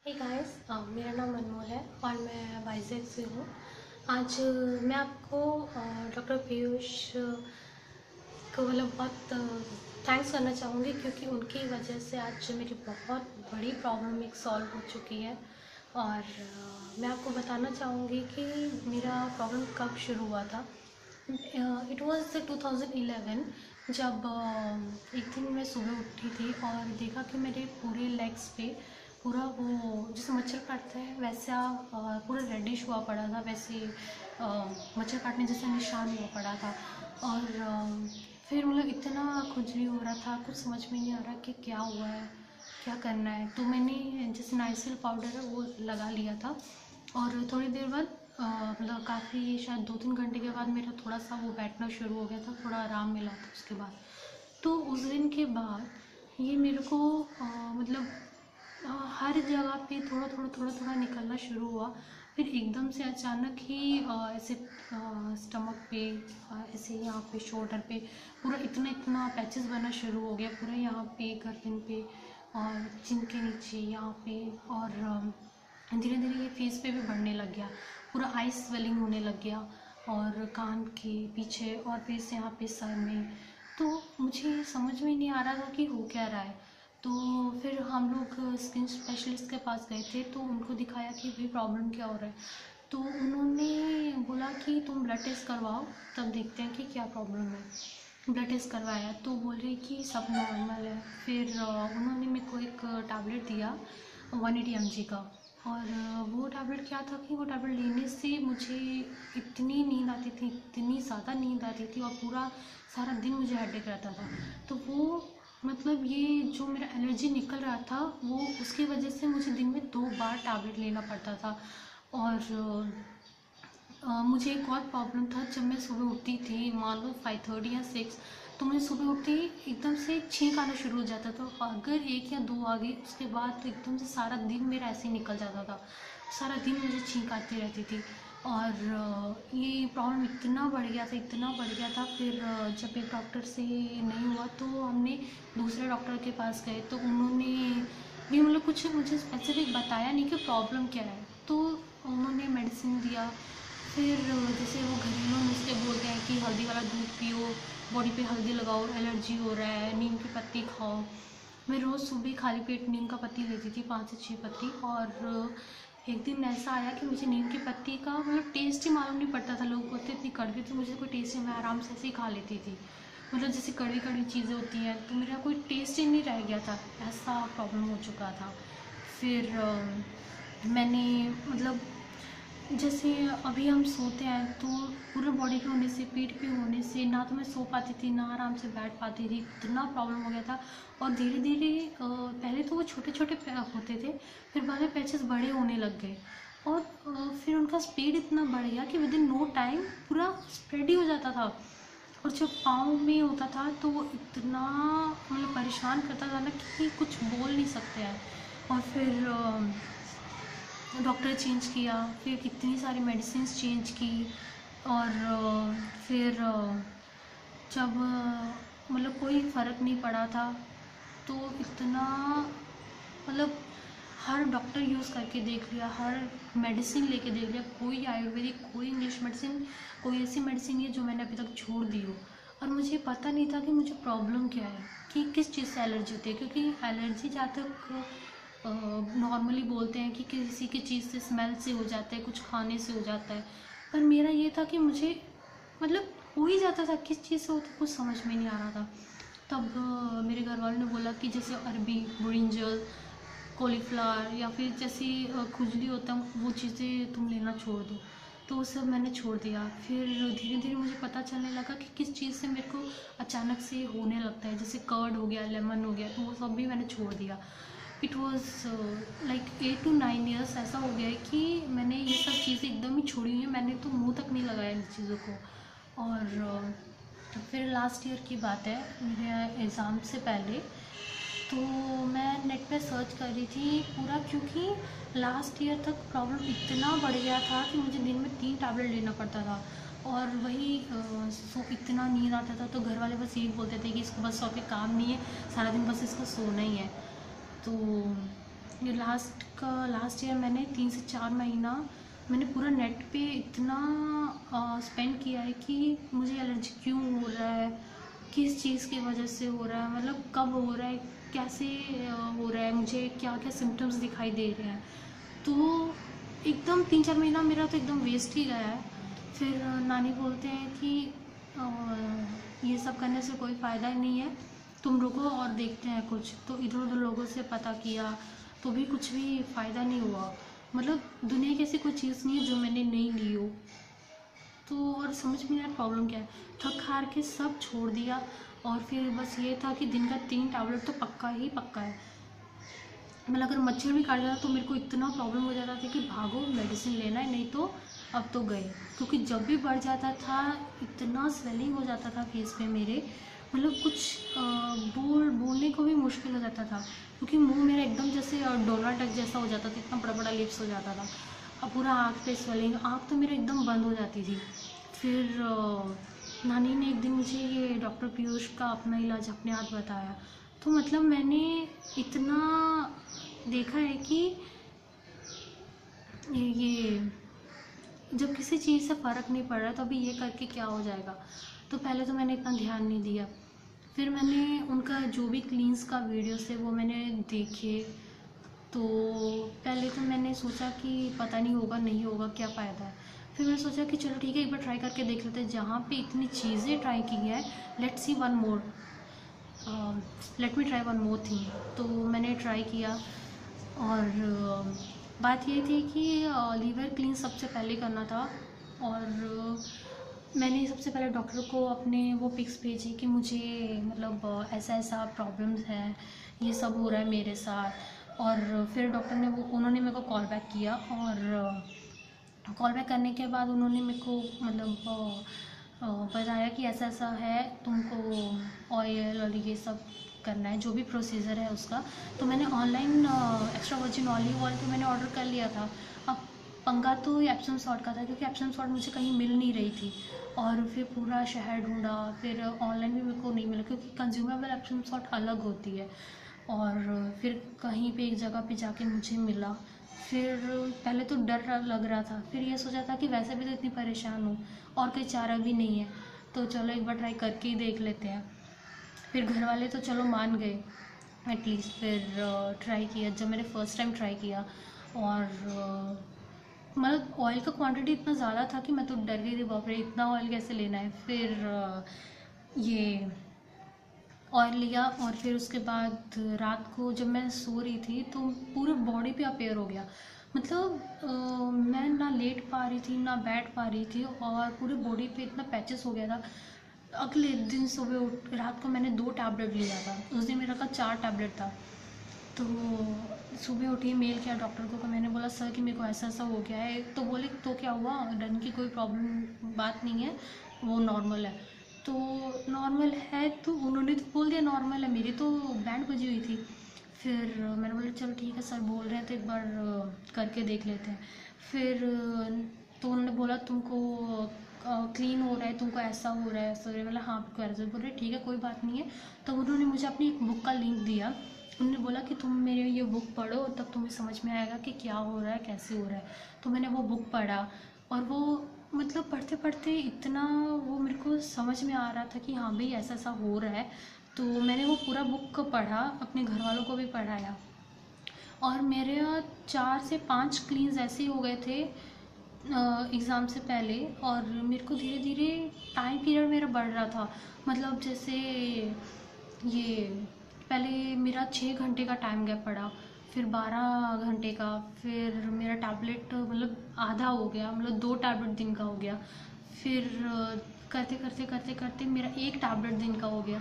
Hey guys, मेरा नाम अनमोल है और मैं वाइजैक से हूँ। आज मैं आपको डॉक्टर पीयूष को बहुत थैंक्स करना चाहूँगी, क्योंकि उनकी वजह से आज मेरी बहुत बड़ी प्रॉब्लम एक सॉल्व हो चुकी है। और मैं आपको बताना चाहूँगी कि मेरा प्रॉब्लम कब शुरू हुआ था। इट वॉज़ 2011, जब एक दिन मैं सुबह उठी थी और देखा कि मेरे पूरे लेग्स पे पूरा वो जैसे मच्छर काटता है वैसा पूरा रेडिश हुआ पड़ा था, वैसे मच्छर काटने जैसा निशान हुआ पड़ा था। और फिर मतलब इतना खुजली हो रहा था, कुछ समझ में नहीं आ रहा कि क्या हुआ है, क्या करना है। तो मैंने जैसे नाइसिल पाउडर है वो लगा लिया था और थोड़ी देर बाद मतलब काफ़ी शायद 2-3 घंटे के बाद मेरा थोड़ा सा वो बैठना शुरू हो गया था, थोड़ा आराम मिला था उसके बाद। तो उस दिन के बाद ये मेरे को मतलब हर जगह पे थोड़ा निकलना शुरू हुआ। फिर एकदम से अचानक ही ऐसे स्टमक पे ऐसे यहाँ पे शोल्डर पे पूरा इतना पैचेस बनना शुरू हो गया, पूरा यहाँ पे गर्दन पे और चिन के नीचे यहाँ पे। और धीरे धीरे ये फेस पे भी बढ़ने लग गया, पूरा आई स्वेलिंग होने लग गया और कान के पीछे और फिर से यहाँ पे सर में। तो मुझे समझ में नहीं आ रहा था कि हो क्या रहा है। तो फिर हम लोग स्किन स्पेशलिस्ट के पास गए थे, तो उनको दिखाया कि भाई प्रॉब्लम क्या हो रहा है। तो उन्होंने बोला कि तुम ब्लड टेस्ट करवाओ, तब देखते हैं कि क्या प्रॉब्लम है। ब्लड टेस्ट करवाया तो बोल रही कि सब नॉर्मल है। फिर उन्होंने मेरे को एक टैबलेट दिया 180 mg का। और वो टैबलेट क्या था कि वो टैबलेट लेने से मुझे इतनी नींद आती थी, इतनी ज़्यादा नींद आती थी और पूरा सारा दिन मुझे हेडेक रहता था। तो वो मतलब ये जो मेरा एलर्जी निकल रहा था वो उसकी वजह से मुझे दिन में 2 बार टैबलेट लेना पड़ता था। और मुझे एक और प्रॉब्लम था, जब मैं सुबह उठती थी मान लो 5:30 या 6, तो मुझे सुबह उठते ही एकदम से छींक आना शुरू हो जाता था। अगर 1 या 2 आ गई उसके बाद तो एकदम से सारा दिन मेरा ऐसे ही निकल जाता था, सारा दिन मुझे छींक आती रहती थी। और ये प्रॉब्लम इतना बढ़ गया था, इतना बढ़ गया था। फिर जब एक डॉक्टर से नहीं हुआ तो हमने दूसरे डॉक्टर के पास गए, तो उन्होंने भी मतलब कुछ मुझे स्पेसिफिक बताया नहीं कि प्रॉब्लम क्या है। तो उन्होंने मेडिसिन दिया। फिर जैसे वो घरेलू नुस्खे बोलते हैं कि हल्दी वाला दूध पियो, बॉडी पे हल्दी लगाओ, एलर्जी हो रहा है, नीम की पत्ती खाओ। मैं रोज़ सुबह खाली पेट नीम का पत्ती लेती थी, 5 से 6 पत्ती। और एक दिन ऐसा आया कि मुझे नीम की पत्ती का मतलब टेस्ट ही मालूम नहीं पड़ता था। लोग बोलते इतनी कड़वी, तो मुझे कोई टेस्ट नहीं, मैं आराम से ऐसे ही खा लेती थी। मतलब जैसे कड़वी कड़वी चीज़ें होती हैं तो मेरा कोई टेस्ट ही नहीं रह गया था, ऐसा प्रॉब्लम हो चुका था। फिर मैंने मतलब जैसे अभी हम सोते हैं तो पूरे बॉडी पे होने से, पीठ पे होने से ना तो मैं सो पाती थी ना आराम से बैठ पाती थी, इतना प्रॉब्लम हो गया था। और धीरे धीरे पहले तो वो छोटे छोटे होते थे, फिर बाद में पैचेस बड़े होने लग गए। और फिर उनका स्पीड इतना बढ़ गया कि विद इन नो टाइम पूरा स्प्रेड ही हो जाता था। और जब पाँव में होता था तो वो इतना मतलब परेशान करता था ना कि कुछ बोल नहीं सकते हैं। और फिर डॉक्टर चेंज किया, फिर कितनी सारी मेडिसिन चेंज की। और फिर जब मतलब कोई फ़र्क नहीं पड़ा था तो इतना मतलब हर डॉक्टर यूज़ करके देख लिया, हर मेडिसिन लेके देख लिया, कोई आयुर्वेदिक, कोई इंग्लिश मेडिसिन, कोई ऐसी मेडिसिन नहीं है जो मैंने अभी तक छोड़ दी हो। और मुझे पता नहीं था कि मुझे प्रॉब्लम क्या है, कि किस चीज़ से एलर्जी होती है। क्योंकि एलर्जी जहाँ तक नॉर्मली बोलते हैं कि किसी की चीज़ से, स्मेल से हो जाता है, कुछ खाने से हो जाता है। पर मेरा ये था कि मुझे मतलब हो ही जाता था, किस चीज़ से होता कुछ समझ में नहीं आ रहा था। तब मेरे घर वालों ने बोला कि जैसे अरबी, ब्रिंजल, कॉलीफ्लावर या फिर जैसी खुजली होता है वो चीज़ें तुम लेना छोड़ दो। तो वो सब मैंने छोड़ दिया। फिर धीरे धीरे मुझे पता चलने लगा कि किस चीज़ से मेरे को अचानक से होने लगता है, जैसे कर्ड हो गया, लेमन हो गया, तो वो सब भी मैंने छोड़ दिया। It was like 8 to 9 years ऐसा हो गया है कि मैंने ये सब चीज़ें एकदम ही छोड़ी हुई हैं, मैंने तो मुँह तक नहीं लगाया इन चीज़ों को। और फिर लास्ट ईयर की बात है, मेरे एग्ज़ाम से पहले तो मैं नेट पे सर्च कर रही थी पूरा, क्योंकि लास्ट ईयर तक प्रॉब्लम इतना बढ़ गया था कि मुझे दिन में 3 टैबलेट लेना पड़ता था। और वही सो इतना नींद आता था तो घर वाले बस यही बोलते थे कि इसको बस सो के काम नहीं है, सारा दिन बस इसको सोना ही है। तो ये लास्ट ईयर मैंने 3 से 4 महीना मैंने पूरा नेट पे इतना स्पेंड किया है कि मुझे एलर्जी क्यों हो रहा है, किस चीज़ की वजह से हो रहा है, मतलब कब हो रहा है, कैसे हो रहा है, मुझे क्या क्या सिम्टम्स दिखाई दे रहे हैं। तो एकदम 3-4 महीना मेरा तो एकदम वेस्ट ही गया है। फिर नानी बोलते हैं कि ये सब करने से कोई फ़ायदा ही नहीं है, तुम रुको और देखते हैं कुछ। तो इधर उधर लोगों से पता किया तो भी कुछ भी फ़ायदा नहीं हुआ। मतलब दुनिया की ऐसी कोई चीज़ नहीं है जो मैंने नहीं ली हो। तो और समझ में नहीं आया प्रॉब्लम क्या है। थक हार के सब छोड़ दिया और फिर बस ये था कि दिन का 3 टैबलेट तो पक्का ही पक्का है। मतलब अगर मच्छर भी काट जाता तो मेरे को इतना प्रॉब्लम हो जाता था कि भागो मेडिसिन लेना है, नहीं तो अब तो गए। क्योंकि जब भी बढ़ जाता था इतना स्वेलिंग हो जाता था फेस पे मेरे, मतलब कुछ बोलने को भी मुश्किल हो जाता था। क्योंकि मुंह मेरा एकदम जैसे डोनाल्ड डक जैसा हो जाता था, इतना बड़ा बड़ा लिप्स हो जाता था। अब पूरा आँख पे स्वेलिंग, आँख तो मेरा एकदम बंद हो जाती थी। फिर नानी ने एक दिन मुझे ये डॉक्टर पीयूष का अपना इलाज अपने हाथ बताया। तो मतलब मैंने इतना देखा है कि ये जब किसी चीज़ से फ़र्क नहीं पड़ रहा तो अभी ये करके क्या हो जाएगा। तो पहले तो मैंने इतना ध्यान नहीं दिया। फिर मैंने उनका जो भी क्लींस का वीडियोस थे वो मैंने देखे। तो पहले तो मैंने सोचा कि पता नहीं होगा नहीं होगा क्या फ़ायदा है। फिर मैंने सोचा कि चलो ठीक है एक बार ट्राई करके देख लेते हैं। जहाँ पे इतनी चीज़ें ट्राई की है, let's see one more, let me try one more thing. तो मैंने ट्राई किया और बात ये थी कि लीवर क्लीन सबसे पहले करना था। और मैंने सबसे पहले डॉक्टर को अपने वो पिक्स भेजी कि मुझे मतलब ऐसा ऐसा प्रॉब्लम्स हैं, ये सब हो रहा है मेरे साथ। और फिर डॉक्टर ने उन्होंने मेरे को कॉल बैक किया और कॉल बैक करने के बाद उन्होंने मेरे को मतलब बताया कि ऐसा ऐसा है, तुमको ऑयल और ये सब करना है, जो भी प्रोसीजर है उसका। तो मैंने online extra virgin olive oil तो मैंने ऑर्डर कर लिया था। अब पंगा तो एप्सम सॉल्ट का था क्योंकि एप्सम सॉल्ट मुझे कहीं मिल नहीं रही थी। और फिर पूरा शहर ढूंढा, फिर ऑनलाइन भी मेरे को नहीं मिला क्योंकि कंज्यूमेबल एप्सम सॉल्ट अलग होती है। और फिर कहीं पे एक जगह पे जाके मुझे मिला। फिर पहले तो डर लग रहा था, फिर ये सोचा था कि वैसे भी तो इतनी परेशान हूँ और कोई चारा भी नहीं है, तो चलो एक बार ट्राई करके ही देख लेते हैं। फिर घर वाले तो चलो मान गए एटलीस्ट। फिर ट्राई किया, जब मैंने फ़र्स्ट टाइम ट्राई किया और मतलब ऑयल का क्वांटिटी इतना ज़्यादा था कि मैं तो डर गई थी, बाप रे इतना ऑयल कैसे लेना है। फिर ये ऑयल लिया और फिर उसके बाद रात को जब मैं सो रही थी तो पूरे बॉडी पे अपेयर हो गया। मतलब मैं ना लेट पा रही थी ना बैठ पा रही थी और पूरे बॉडी पे इतना पैचेस हो गया था। अगले दिन सुबह उठ रात को मैंने 2 टैबलेट लिया था, उस दिन मेरा का 4 टैबलेट था। तो सुबह उठी मेल किया डॉक्टर को, तो मैंने बोला सर कि मेरे को ऐसा ऐसा हो गया है। तो बोले तो क्या हुआ, डरने की कोई प्रॉब्लम बात नहीं है, वो नॉर्मल है। तो नॉर्मल है तो उन्होंने तो बोल दिया नॉर्मल है, मेरी तो बैंड बजी हुई थी। फिर मैंने बोला चलो ठीक है सर बोल रहे हैं तो एक बार करके देख लेते हैं। फिर तो उन्होंने बोला तुमको क्लीन हो रहा है, तुमको ऐसा हो रहा है ऐसा हो रहा है। बोला हाँ आपको ऐसा, बोल रहे ठीक है कोई बात नहीं है। तो उन्होंने मुझे अपनी एक बुक का लिंक दिया। उन्होंने बोला कि तुम मेरे ये बुक पढ़ो तब तुम्हें समझ में आएगा कि क्या हो रहा है कैसे हो रहा है। तो मैंने वो बुक पढ़ा और वो मतलब पढ़ते पढ़ते इतना वो मेरे को समझ में आ रहा था कि हाँ भाई ऐसा ऐसा हो रहा है। तो मैंने वो पूरा बुक को पढ़ा, अपने घर वालों को भी पढ़ाया और मेरे 4 से 5 क्लीन्स ऐसे हो गए थे एग्ज़ाम से पहले। और मेरे को धीरे धीरे टाइम पीरियड मेरा बढ़ रहा था। मतलब जैसे ये पहले मेरा 6 घंटे का टाइम गैप पड़ा, फिर 12 घंटे का, फिर मेरा टैबलेट मतलब आधा हो गया, मतलब 2 टैबलेट दिन का हो गया। फिर करते करते करते करते मेरा 1 टैबलेट दिन का हो गया।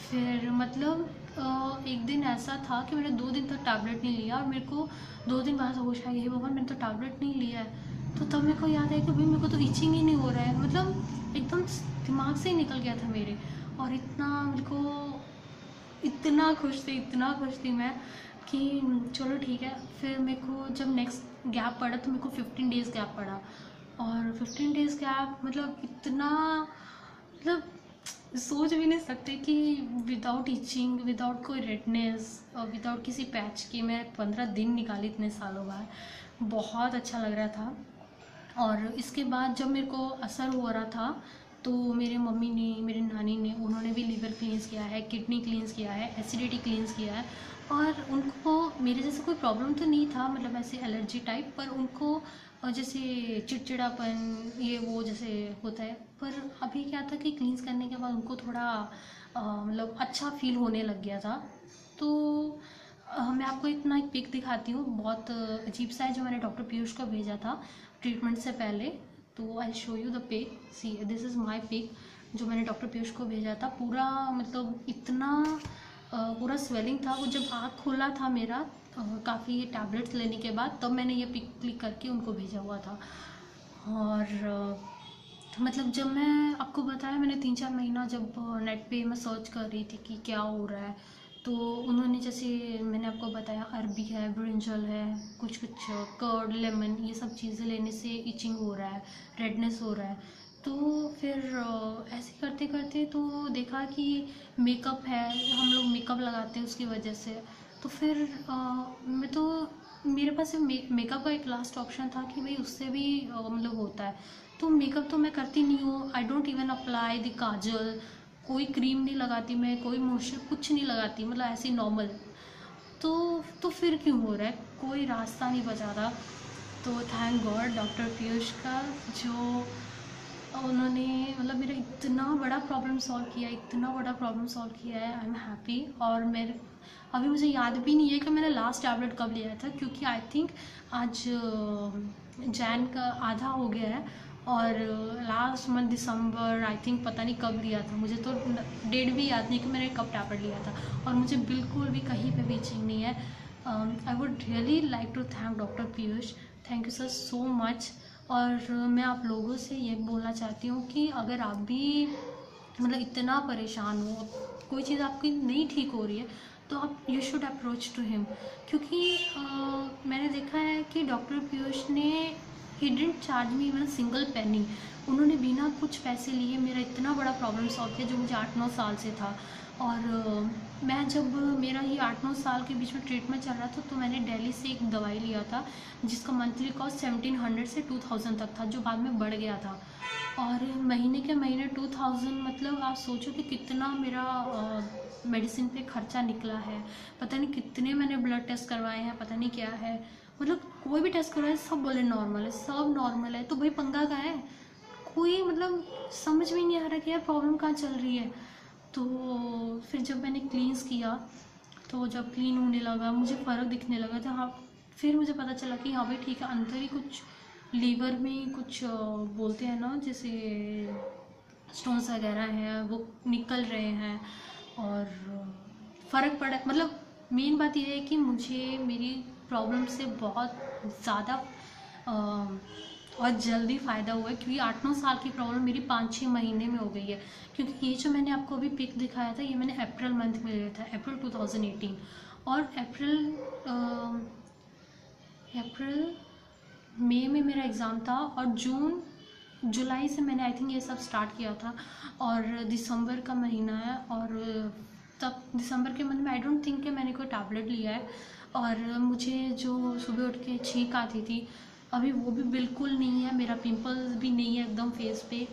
फिर मतलब एक दिन ऐसा था कि मैंने 2 दिन तक टैबलेट नहीं लिया और मेरे को 2 दिन बाद होश आ गया, हे भगवान मैंने तो टैबलेट नहीं लिया है। तो तब मेरे को याद है कि भाई मेरे को तो इचिंग ही नहीं हो रहा है, मतलब एकदम दिमाग से ही निकल गया था मेरे। और इतना मेरे को इतना खुश थी मैं कि चलो ठीक है। फिर मेरे को जब नेक्स्ट गैप पड़ा तो मेरे को 15 डेज़ गैप पड़ा। और 15 डेज़ गैप मतलब इतना मतलब सोच भी नहीं सकते कि विदाउट इचिंग, विदाउट कोई रेडनेस और विदाउट किसी पैच के मैं 15 दिन निकाली इतने सालों बाद। बहुत अच्छा लग रहा था। और इसके बाद जब मेरे को असर हो रहा था तो मेरे मम्मी ने, मेरी नानी ने, उन्होंने भी लीवर क्लींस किया है, किडनी क्लींस किया है, एसिडिटी क्लींस किया है। और उनको मेरे जैसे कोई प्रॉब्लम तो नहीं था, मतलब ऐसे एलर्जी टाइप, पर उनको जैसे चिड़चिड़ापन ये वो जैसे होता है। पर अभी क्या था कि क्लींस करने के बाद उनको थोड़ा मतलब अच्छा फील होने लग गया था। तो मैं आपको इतना एक पिक दिखाती हूँ, बहुत अजीब सा है, जो मैंने डॉक्टर पीयूष को भेजा था ट्रीटमेंट से पहले। तो I show you the pic, see this is my pic जो मैंने डॉक्टर पीयूष को भेजा था। पूरा मतलब इतना पूरा स्वेलिंग था। वो जब आँख खोला था मेरा काफ़ी टैबलेट्स लेने के बाद, तब मैंने ये पिक क्लिक करके उनको भेजा हुआ था। और मतलब जब मैं आपको बताया, मैंने 3-4 महीना जब नेट पे मैं सर्च कर रही थी कि क्या हो रहा है, तो उन्होंने जैसे मैंने आपको बताया अरबी है, ब्रिंजल है, कुछ कुछ कर्ड, लेमन, ये सब चीज़ें लेने से इचिंग हो रहा है, रेडनेस हो रहा है। तो फिर ऐसे करते करते तो देखा कि मेकअप है, हम लोग मेकअप लगाते हैं उसकी वजह से। तो फिर मैं तो मेरे पास मेकअप का एक लास्ट ऑप्शन था कि भाई उससे भी मतलब होता है। तो मेकअप तो मैं करती नहीं हूँ, I don't even apply the kajal, कोई क्रीम नहीं लगाती मैं, कोई मोइस्चर कुछ नहीं लगाती, मतलब ऐसे ही नॉर्मल। तो फिर क्यों हो रहा है, कोई रास्ता नहीं बचा था। तो थैंक गॉड डॉक्टर पीयूष का, जो उन्होंने मतलब मेरा इतना बड़ा प्रॉब्लम सॉल्व किया, इतना बड़ा प्रॉब्लम सॉल्व किया है। I am happy. और मेरे अभी मुझे याद भी नहीं है कि मैंने लास्ट टैबलेट कब लिया था, क्योंकि आई थिंक आज जैन का आधा हो गया है। और last month December I think, पता नहीं कब लिया था, मुझे तो डेट भी याद नहीं कि मैंने कब टैबलेट लिया था। और मुझे बिल्कुल भी कहीं पे भी इचिंग नहीं है। I would really like to thank doctor Piyush, thank you sir so much. और मैं आप लोगों से ये बोलना चाहती हूँ कि अगर आप भी मतलब इतना परेशान हो, कोई चीज़ आपकी नहीं ठीक हो रही है, तो आप you should approach to him. क्योंकि मैंने देखा है कि डॉक्टर पीयूष ने ही didn't charge me even single penny. उन्होंने बिना कुछ पैसे लिए मेरा इतना बड़ा प्रॉब्लम सॉल्व किया, जो मुझे 8-9 साल से था। और मैं जब मेरा ये 8-9 साल के बीच में ट्रीटमेंट चल रहा था, तो मैंने दिल्ली से एक दवाई लिया था जिसका मंथली कॉस्ट 1700 से 2000 तक था, जो बाद में बढ़ गया था। और महीने के महीने 2000, मतलब आप सोचो कि कितना मेरा मेडिसिन पे खर्चा निकला है। पता नहीं कितने मैंने ब्लड टेस्ट करवाए हैं, पता नहीं क्या है, मतलब कोई भी टेस्ट करवाए सब बोले नॉर्मल है, सब नॉर्मल है। तो भाई पंगा का है, कोई मतलब समझ में नहीं आ रहा कि यार प्रॉब्लम कहाँ चल रही है। तो फिर जब मैंने क्लींस किया, तो जब क्लीन होने लगा, मुझे फ़र्क दिखने लगा था। हाँ, फिर मुझे पता चला कि हाँ भाई ठीक है, अंदर ही कुछ लीवर में कुछ बोलते हैं ना, जैसे स्टोन्स वगैरह हैं, वो निकल रहे हैं। और फ़र्क पड़ा, मतलब मेन बात यह है कि मुझे मेरी प्रॉब्लम से बहुत ज़्यादा और जल्दी फ़ायदा हुआ है, क्योंकि 8-9 साल की प्रॉब्लम मेरी 5-6 महीने में हो गई है। क्योंकि ये जो मैंने आपको अभी पिक दिखाया था, ये मैंने अप्रैल मंथ में लिया था, अप्रैल 2018। और अप्रैल मई में मेरा एग्ज़ाम था, और जुलाई से मैंने आई थिंक ये सब स्टार्ट किया था। और दिसंबर का महीना है, और तब दिसंबर के मंथ में आई डोंट थिंक कि मैंने कोई टैबलेट लिया है। और मुझे जो सुबह उठ के छींक आती थी, अभी वो भी बिल्कुल नहीं है, मेरा पिंपल्स भी नहीं है एकदम फेस पे।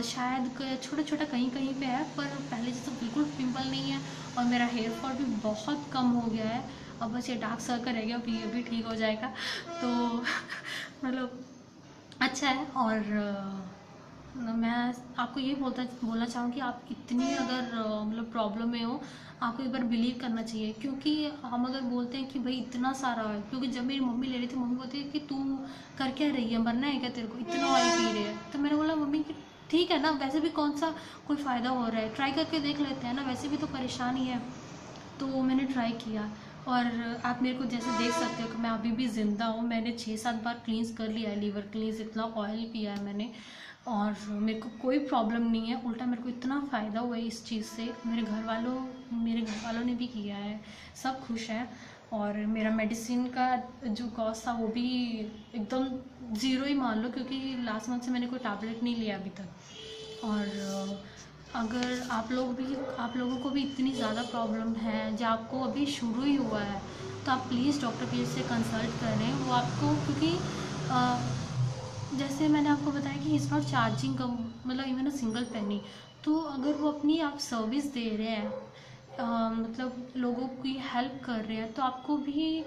शायद छोटा छोटा कहीं कहीं पे है, पर पहले जैसा बिल्कुल पिंपल नहीं है। और मेरा हेयर फॉल भी बहुत कम हो गया है। अब बस ये डार्क सर्कल रह गया, अभी ये भी ठीक हो जाएगा। तो मतलब अच्छा है। और मैं आपको ये बोलना चाहूँ कि आप इतनी अगर मतलब प्रॉब्लम में हो, आपको एक बार बिलीव करना चाहिए। क्योंकि हम अगर बोलते हैं कि भाई इतना सारा है, क्योंकि जब मेरी मम्मी ले रही थी, मम्मी बोलती है कि तू कर क्या रही है, मरना है क्या तेरे को, इतना ऑयल पी रही है। तो मैंने बोला मम्मी कि ठीक है ना, वैसे भी कौन सा कोई फ़ायदा हो रहा है, ट्राई करके देख लेते हैं ना, वैसे भी तो परेशान ही है। तो मैंने ट्राई किया। और आप मेरे को जैसे देख सकते हो कि मैं अभी भी ज़िंदा हूँ। मैंने 6-7 बार क्लींस कर लिया है, लीवर क्लींस, इतना ऑयल पिया है मैंने, और मेरे को कोई प्रॉब्लम नहीं है। उल्टा मेरे को इतना फ़ायदा हुआ है इस चीज़ से। मेरे घर वालों ने भी किया है, सब खुश हैं। और मेरा मेडिसिन का जो कॉस्ट था वो भी एकदम ज़ीरो ही मान लो, क्योंकि लास्ट मंथ से मैंने कोई टैबलेट नहीं लिया अभी तक। और अगर आप लोगों को भी इतनी ज़्यादा प्रॉब्लम है, जो आपको अभी शुरू ही हुआ है, तो आप प्लीज़ डॉक्टर पीयूष से कंसल्ट करें। वो आपको, क्योंकि जैसे मैंने आपको बताया कि इज़ नॉट चार्जिंग कम, मतलब इवन अ सिंगल पेनी। तो अगर वो अपनी आप सर्विस दे रहे हैं, मतलब लोगों की हेल्प कर रहे हैं, तो आपको भी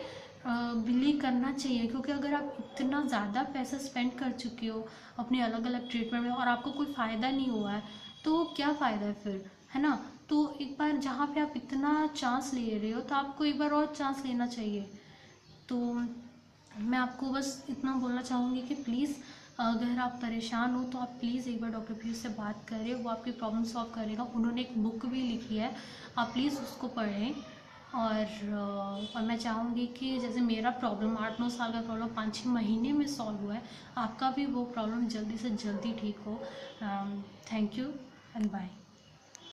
बिलीव करना चाहिए। क्योंकि अगर आप इतना ज़्यादा पैसा स्पेंड कर चुके हो अपने अलग अलग ट्रीटमेंट में और आपको कोई फ़ायदा नहीं हुआ है, तो क्या फ़ायदा है फिर, है ना। तो एक बार जहाँ पे आप इतना चांस ले रहे हो, तो आपको एक बार और चांस लेना चाहिए। तो मैं आपको बस इतना बोलना चाहूँगी कि प्लीज़, अगर आप परेशान हो तो आप प्लीज़ एक बार डॉक्टर पीयूष से बात करें, वो आपकी प्रॉब्लम सॉल्व करेगा। उन्होंने एक बुक भी लिखी है, आप प्लीज़ उसको पढ़ें। और मैं चाहूँगी कि जैसे मेरा प्रॉब्लम 8-9 साल का प्रॉब्लम 5-6 महीने में सॉल्व हुआ है, आपका भी वो प्रॉब्लम जल्दी से जल्दी ठीक हो। Thank you and bye.